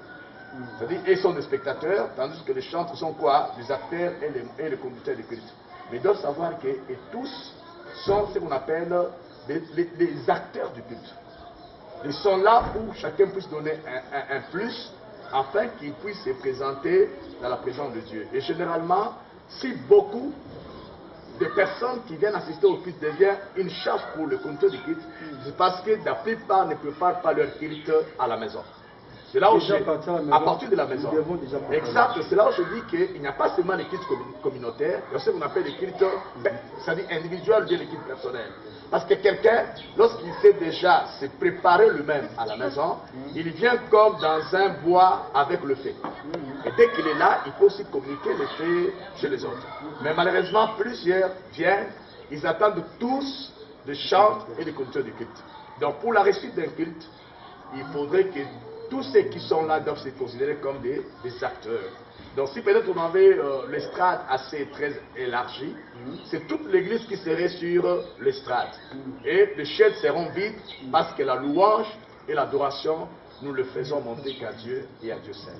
C'est-à-dire, ils sont des spectateurs, tandis que les chantres sont quoi? Les acteurs et les conducteurs de culte. Mais ils doivent savoir que tous sont ce qu'on appelle les acteurs du culte. Ils sont là pour que chacun puisse donner un plus, afin qu'ils puissent se présenter dans la présence de Dieu. Et généralement, si beaucoup de personnes qui viennent assister au culte deviennent une charge pour le conducteur du culte, c'est parce que la plupart ne préparent pas leur culte à la maison. C'est là où à partir de la maison. Exact, c'est là où je dis qu'il n'y a pas seulement les cultes communautaires, il y a ce qu'on appelle les cultes, c'est-à-dire individuels ou bien les cultes personnels. Parce que quelqu'un, lorsqu'il sait déjà se préparer lui-même à la maison, il vient comme dans un bois avec le feu. Et dès qu'il est là, il peut aussi communiquer le feu chez les autres. Mais malheureusement, plusieurs viennent, ils attendent tous des chants et des conducteurs du culte. Donc pour la réussite d'un culte, il faudrait que tous ceux qui sont là doivent se considérer comme des acteurs. Donc si peut-être on avait l'estrade assez très élargie, c'est toute l'église qui serait sur l'estrade. Et les chaînes seront vides parce que la louange et l'adoration, nous le faisons monter qu'à Dieu et à Dieu seul.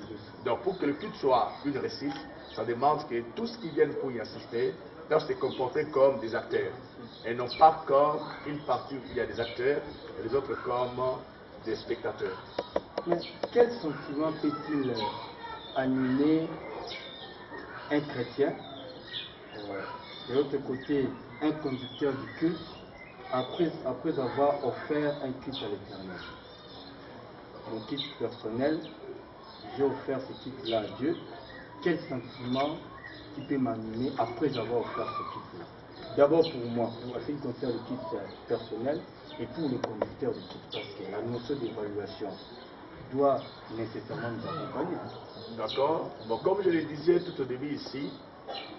Donc pour que le culte soit une réussite, ça demande que tous qui viennent pour y assister doivent se comporter comme des acteurs. Et non pas comme une partie où il y a des acteurs et les autres comme des spectateurs. Mais quel sentiment peut-il animer un chrétien, de l'autre côté un conducteur du culte, après avoir offert un culte à l'Éternel? Mon culte personnel, j'ai offert ce culte-là à Dieu. Quel sentiment qui peut m'animer après avoir offert ce culte-là? D'abord pour moi, en ce qui concerne le culte personnel, et pour le conducteur du culte, parce que la notion d'évaluation doit nécessairement nous accompagner. D'accord. Bon, comme je le disais tout au début ici,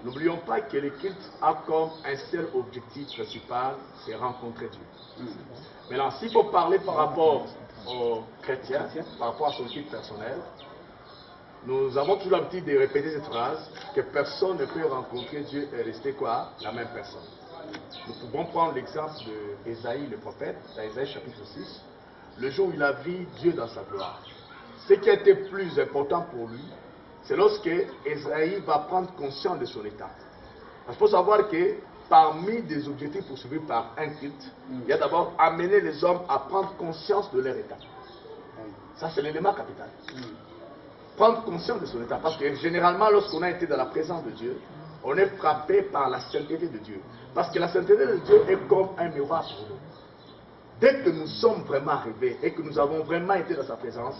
N'oublions pas que le culte a comme un seul objectif principal, c'est rencontrer Dieu. Maintenant, s'il faut parler par rapport aux chrétiens, par rapport à son culte personnel, nous avons toujours l'habitude de répéter cette phrase, que personne ne peut rencontrer Dieu et rester quoi? La même personne. Nous pouvons prendre l'exemple d'Ésaïe le prophète, dans Ésaïe chapitre 6, le jour où il a vu Dieu dans sa gloire. Ce qui a été plus important pour lui, c'est lorsque Ésaïe va prendre conscience de son état. Il faut savoir que parmi des objectifs poursuivis par un culte, il y a d'abord amener les hommes à prendre conscience de leur état. Ça, c'est l'élément capital. Prendre conscience de son état. Parce que généralement, lorsqu'on a été dans la présence de Dieu, on est frappé par la sainteté de Dieu. Parce que la sainteté de Dieu est comme un miroir pour nous. Dès que nous sommes vraiment arrivés et que nous avons vraiment été dans sa présence,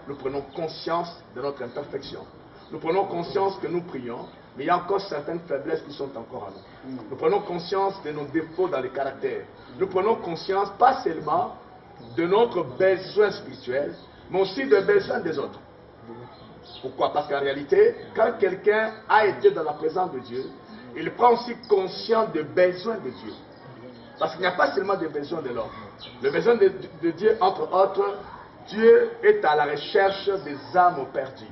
nous prenons conscience de notre imperfection. Nous prenons conscience que nous prions, mais il y a encore certaines faiblesses qui sont encore en nous. Nous prenons conscience de nos défauts dans le caractère. Nous prenons conscience pas seulement de notre besoin spirituel, mais aussi des besoins des autres. Pourquoi? Parce qu'en réalité, quand quelqu'un a été dans la présence de Dieu, il prend aussi conscience des besoins de Dieu. Parce qu'il n'y a pas seulement des besoins de l'homme. Le besoin de Dieu, entre autres, Dieu est à la recherche des âmes perdues.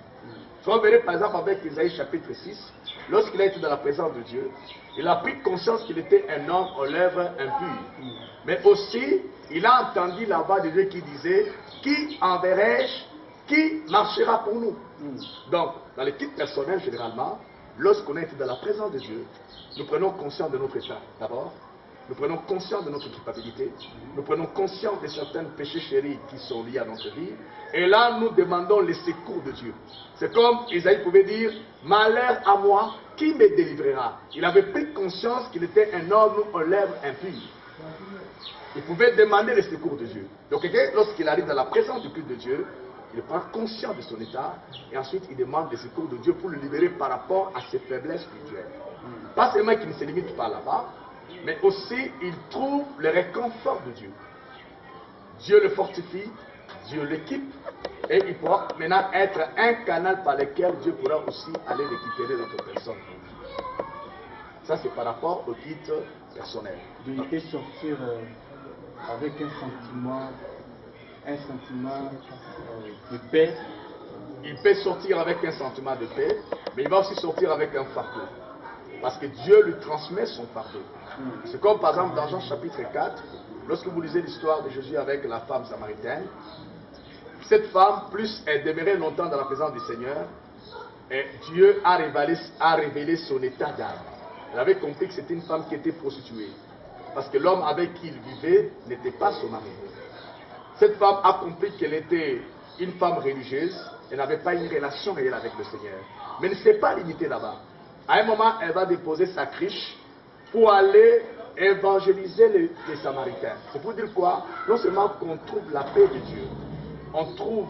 Vous verrez par exemple avec Isaïe chapitre 6, lorsqu'il a été dans la présence de Dieu, il a pris conscience qu'il était un homme aux lèvres impures. Mais aussi, il a entendu la voix de Dieu qui disait, qui enverrai-je? Qui marchera pour nous? Donc, dans les cultes personnels, généralement, lorsqu'on a été dans la présence de Dieu, nous prenons conscience de notre état d'abord, nous prenons conscience de notre culpabilité, nous prenons conscience de certains péchés chéris qui sont liés à notre vie, et là, nous demandons le secours de Dieu. C'est comme Isaïe pouvait dire, malheur à moi, qui me délivrera? Il avait pris conscience qu'il était un homme aux lèvres impures. Il pouvait demander le secours de Dieu. Donc, lorsqu'il arrive dans la présence du culte de Dieu, il prend conscience de son état et ensuite il demande le secours de Dieu pour le libérer par rapport à ses faiblesses spirituelles. Pas seulement qu'il ne se limite pas là-bas, mais aussi il trouve le réconfort de Dieu. Dieu le fortifie, Dieu l'équipe et il pourra maintenant être un canal par lequel Dieu pourra aussi aller récupérer notre personne. Ça c'est par rapport au culte personnel. Il peut sortir avec un sentiment de paix. Il peut sortir avec un sentiment de paix, mais il va aussi sortir avec un fardeau. Parce que Dieu lui transmet son fardeau. C'est comme par exemple dans Jean chapitre 4, lorsque vous lisez l'histoire de Jésus avec la femme samaritaine, cette femme, plus elle demeurait longtemps dans la présence du Seigneur, et Dieu a révélé son état d'âme. Elle avait compris que c'était une femme qui était prostituée. Parce que l'homme avec qui il vivait n'était pas son mari. Cette femme a compris qu'elle était une femme religieuse, elle n'avait pas une relation réelle avec le Seigneur. Mais elle ne s'est pas limitée là-bas. À un moment, elle va déposer sa criche pour aller évangéliser les Samaritains. C'est pour dire quoi? Non seulement qu'on trouve la paix de Dieu, on trouve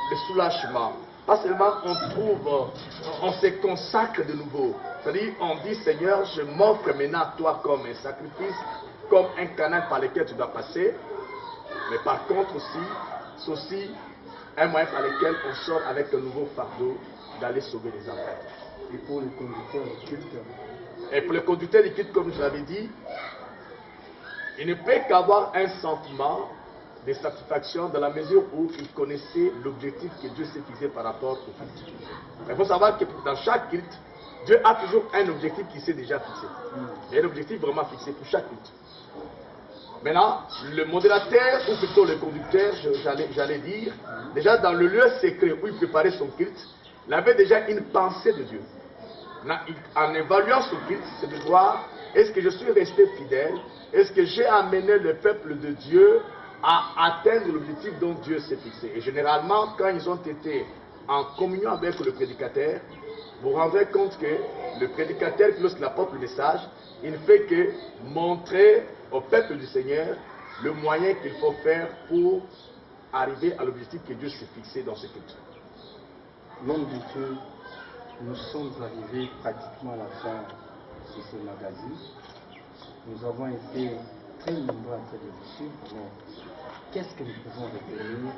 le soulagement. Pas seulement on se consacre de nouveau. C'est-à-dire, on dit, Seigneur, je m'offre maintenant à toi comme un sacrifice, comme un canal par lequel tu dois passer. Mais par contre aussi, c'est aussi un moyen par lequel on sort avec un nouveau fardeau d'aller sauver les âmes. Et pour le conducteur du culte? Et pour le conducteur du culte, comme je l'avais dit, il ne peut qu'avoir un sentiment de satisfaction dans la mesure où il connaissait l'objectif que Dieu s'est fixé par rapport au culte. Il faut savoir que dans chaque culte, Dieu a toujours un objectif qui s'est déjà fixé. Il y a un objectif vraiment fixé pour chaque culte. Maintenant, le modérateur, ou plutôt le conducteur, j'allais dire, déjà dans le lieu secret où il préparait son culte, il avait déjà une pensée de Dieu. En évaluant son culte, c'est de voir, est-ce que je suis resté fidèle? Est-ce que j'ai amené le peuple de Dieu à atteindre l'objectif dont Dieu s'est fixé? Et généralement, quand ils ont été en communion avec le prédicateur, vous vous rendrez compte que le prédicateur, lorsqu'il apporte le message, il ne fait que montrer au peuple du Seigneur le moyen qu'il faut faire pour arriver à l'objectif que Dieu s'est fixé dans ce culte. L'homme de Dieu, nous sommes arrivés pratiquement à la fin de ce magazine. Nous avons été très nombreux à faire des suivre, mais qu'est-ce que nous pouvons retenir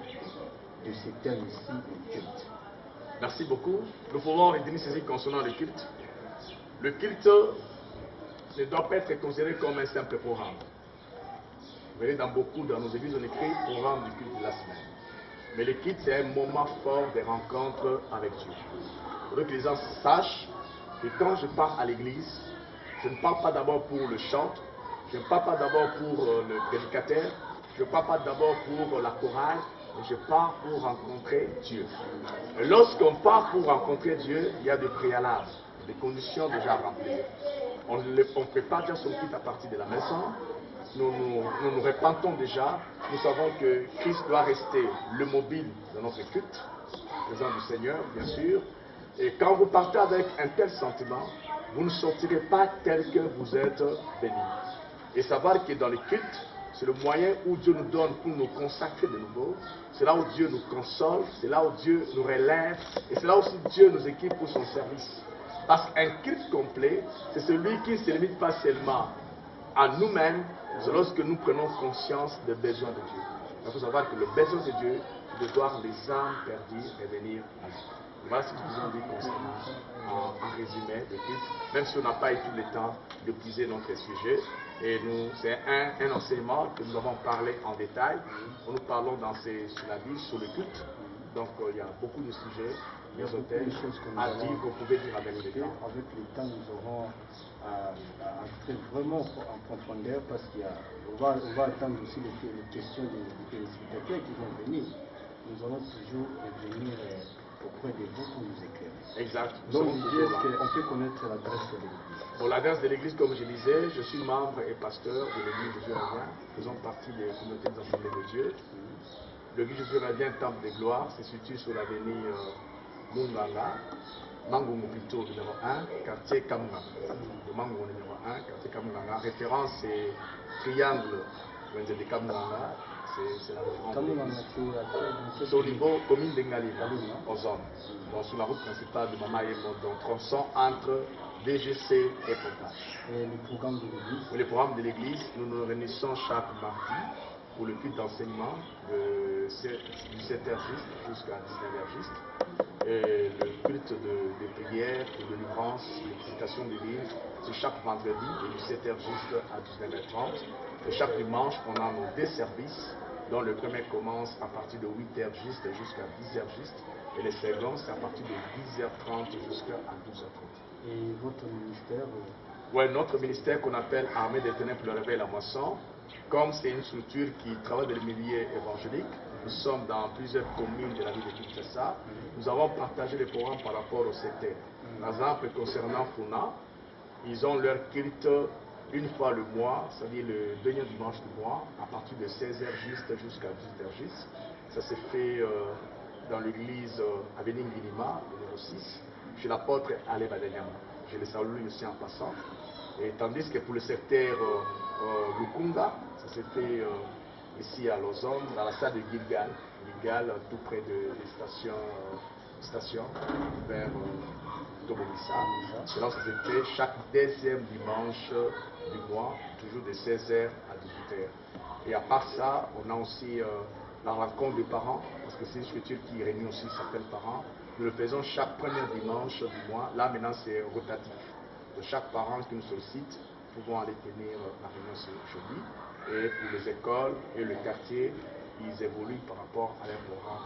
de ce thème-ci du culte? Merci beaucoup. Nous pouvons retenir ceci concernant le culte. Le culte ne doit pas être considéré comme un simple programme. Vous verrez dans nos églises, on écrit programme du culte de la semaine. Mais le culte, c'est un moment fort de rencontre avec Dieu. Il faudrait que les gens sachent que quand je pars à l'église, je ne pars pas d'abord pour le chant, je ne pars pas d'abord pour le prédicateur, je ne pars pas d'abord pour la chorale, mais je pars pour rencontrer Dieu. Et lorsqu'on part pour rencontrer Dieu, il y a des préalables, des conditions déjà remplies. On ne fait pas déjà son culte à partir de la maison. Nous nous repentons déjà. Nous savons que Christ doit rester le mobile de notre culte, présent du Seigneur, bien sûr. Et quand vous partez avec un tel sentiment, vous ne sortirez pas tel que vous êtes béni. Et savoir que dans le culte, c'est le moyen où Dieu nous donne pour nous consacrer de nouveau. C'est là où Dieu nous console, c'est là où Dieu nous relève, et c'est là aussi Dieu nous équipe pour son service. Parce qu'un culte complet, c'est celui qui ne se limite pas seulement à nous-mêmes, c'est lorsque nous prenons conscience des besoins de Dieu. Il faut savoir que le besoin de Dieu, c'est de voir les âmes perdues revenir à lui. Voilà ce que nous avons dit concernant en résumé de culte, même si on n'a pas eu tout le temps de puiser notre sujet. Et c'est un enseignement que nous avons parlé en détail. Nous parlons sur la Bible, sur le culte. Donc il y a beaucoup de sujets. Il y a beaucoup de choses à dire, vous pouvez dire avec le temps. Avec le temps, nous aurons à entrer vraiment en profondeur parce qu'on va attendre aussi les questions des téléspectateurs qui vont venir. Nous allons toujours venir auprès de vous pour nous éclairer. Exact. Donc, on peut connaître l'adresse de l'église. Bon, l'adresse de l'église, comme je disais, je suis membre et pasteur de l'église de Dieu Revient, faisant partie des communautés des assemblées de Dieu. L'église de Dieu Revient, Temple de Gloire, se situe sur l'avenue Munganga, Mangongo plutôt numéro 1, quartier Kamunganga. Le Mangongo numéro 1, quartier Kamunganga. Référence, c'est Triangle de Kamunganga. C'est la référence. C'est au niveau commune d'Engalima, aux hommes. Donc sur la route principale de Mama Yemo, donc tronçon entre DGC et Pompage. Et le programme de l'église? Le programme de l'église, nous nous réunissons chaque mardi pour le culte d'enseignement de 17h juste jusqu'à 19h juste. Et le culte de prière, de délivrance, l'explication des livres, c'est chaque vendredi de 17h juste à 19h30. Et chaque dimanche, on a nos deux services, dont le premier commence à partir de 8h juste jusqu'à 10h juste. Et le second, c'est à partir de 10h30 jusqu'à 12h30. Et votre ministère? Oui, notre ministère qu'on appelle Armée des Ténèbres pour le réveil et la moisson, comme c'est une structure qui travaille dans le milieu évangélique, nous sommes dans plusieurs communes de la ville de Kinshasa. Nous avons partagé les programmes par rapport au secteur. Par exemple, concernant Funa, ils ont leur culte une fois le mois, c'est-à-dire le dernier dimanche du mois, à partir de 16h juste jusqu'à 18h juste. Ça se fait dans l'église Avenue Guinima, numéro 6, chez l'apôtre Ale Badanyama. Je le salue aussi en passant. Et tandis que pour le secteur Lukunga, ça se fait ici à Lausanne, dans la salle de Gilgal, tout près des stations vers Tobomissa. Et là, ça se fait chaque deuxième dimanche du mois, toujours de 16h à 18h. Et à part ça, on a aussi la rencontre des parents, parce que c'est une structure qui réunit aussi certains parents. Nous le faisons chaque premier dimanche du mois. Là, maintenant, c'est rotatif. De chaque parent qui nous sollicite, nous pouvons aller tenir la réunion chez lui. Et pour les écoles et le quartier, ils évoluent par rapport à leur programme.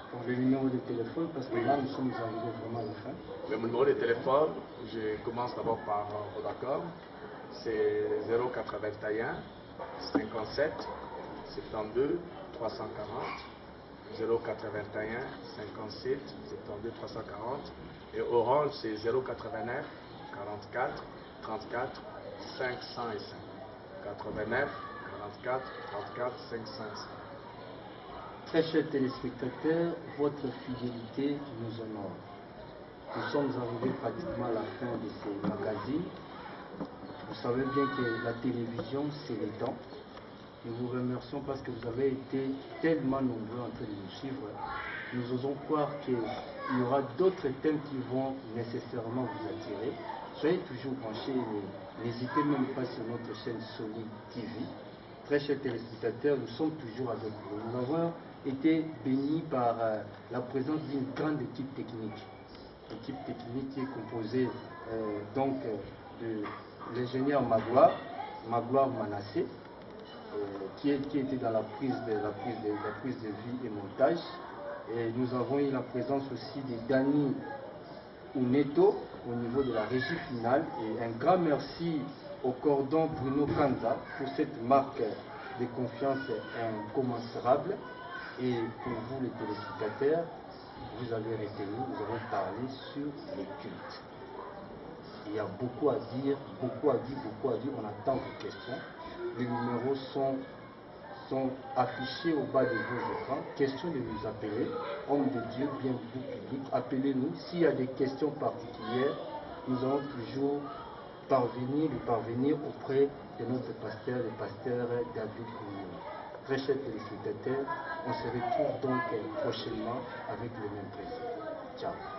Pour le numéro de téléphone, parce que là, nous sommes arrivés vraiment à la fin. Le numéro de téléphone, je commence d'abord par Vodacom. C'est 081 57 72 340. 081 57 72 340. Et Orange, c'est 089 44 34 505. 89 44 34 505. Très chers téléspectateurs, votre fidélité nous honore. Nous sommes arrivés pratiquement à la fin de ces magazines. Vous savez bien que la télévision, c'est les temps. Nous vous remercions parce que vous avez été tellement nombreux en train de nous suivre. Nous osons croire qu'il y aura d'autres thèmes qui vont nécessairement vous attirer. Soyez toujours branchés et n'hésitez même pas sur notre chaîne Sony TV. Très chers téléspectateurs, nous sommes toujours avec vous. Nous avons été bénis par la présence d'une grande équipe technique. L'équipe technique qui est composée de l'ingénieur Magloire Manassé, qui était dans la prise de vie et montage. Et nous avons eu la présence aussi de Dani Uneto au niveau de la régie finale. Et un grand merci au cordon Bruno Kanza pour cette marque de confiance incommensurable. Et pour vous les téléspectateurs, vous avez retenu, nous avons parlé sur les cultes. Il y a beaucoup à dire, beaucoup à dire. On attend vos questions. Les numéros sont affichés au bas de vos écrans. Question de nous appeler. Homme de Dieu, bien vous public, appelez-nous. S'il y a des questions particulières, nous allons toujours parvenir auprès de notre pasteur, le pasteur David Koumou. Très chers téléspectateurs, on se retrouve donc prochainement avec le même plaisir. Ciao.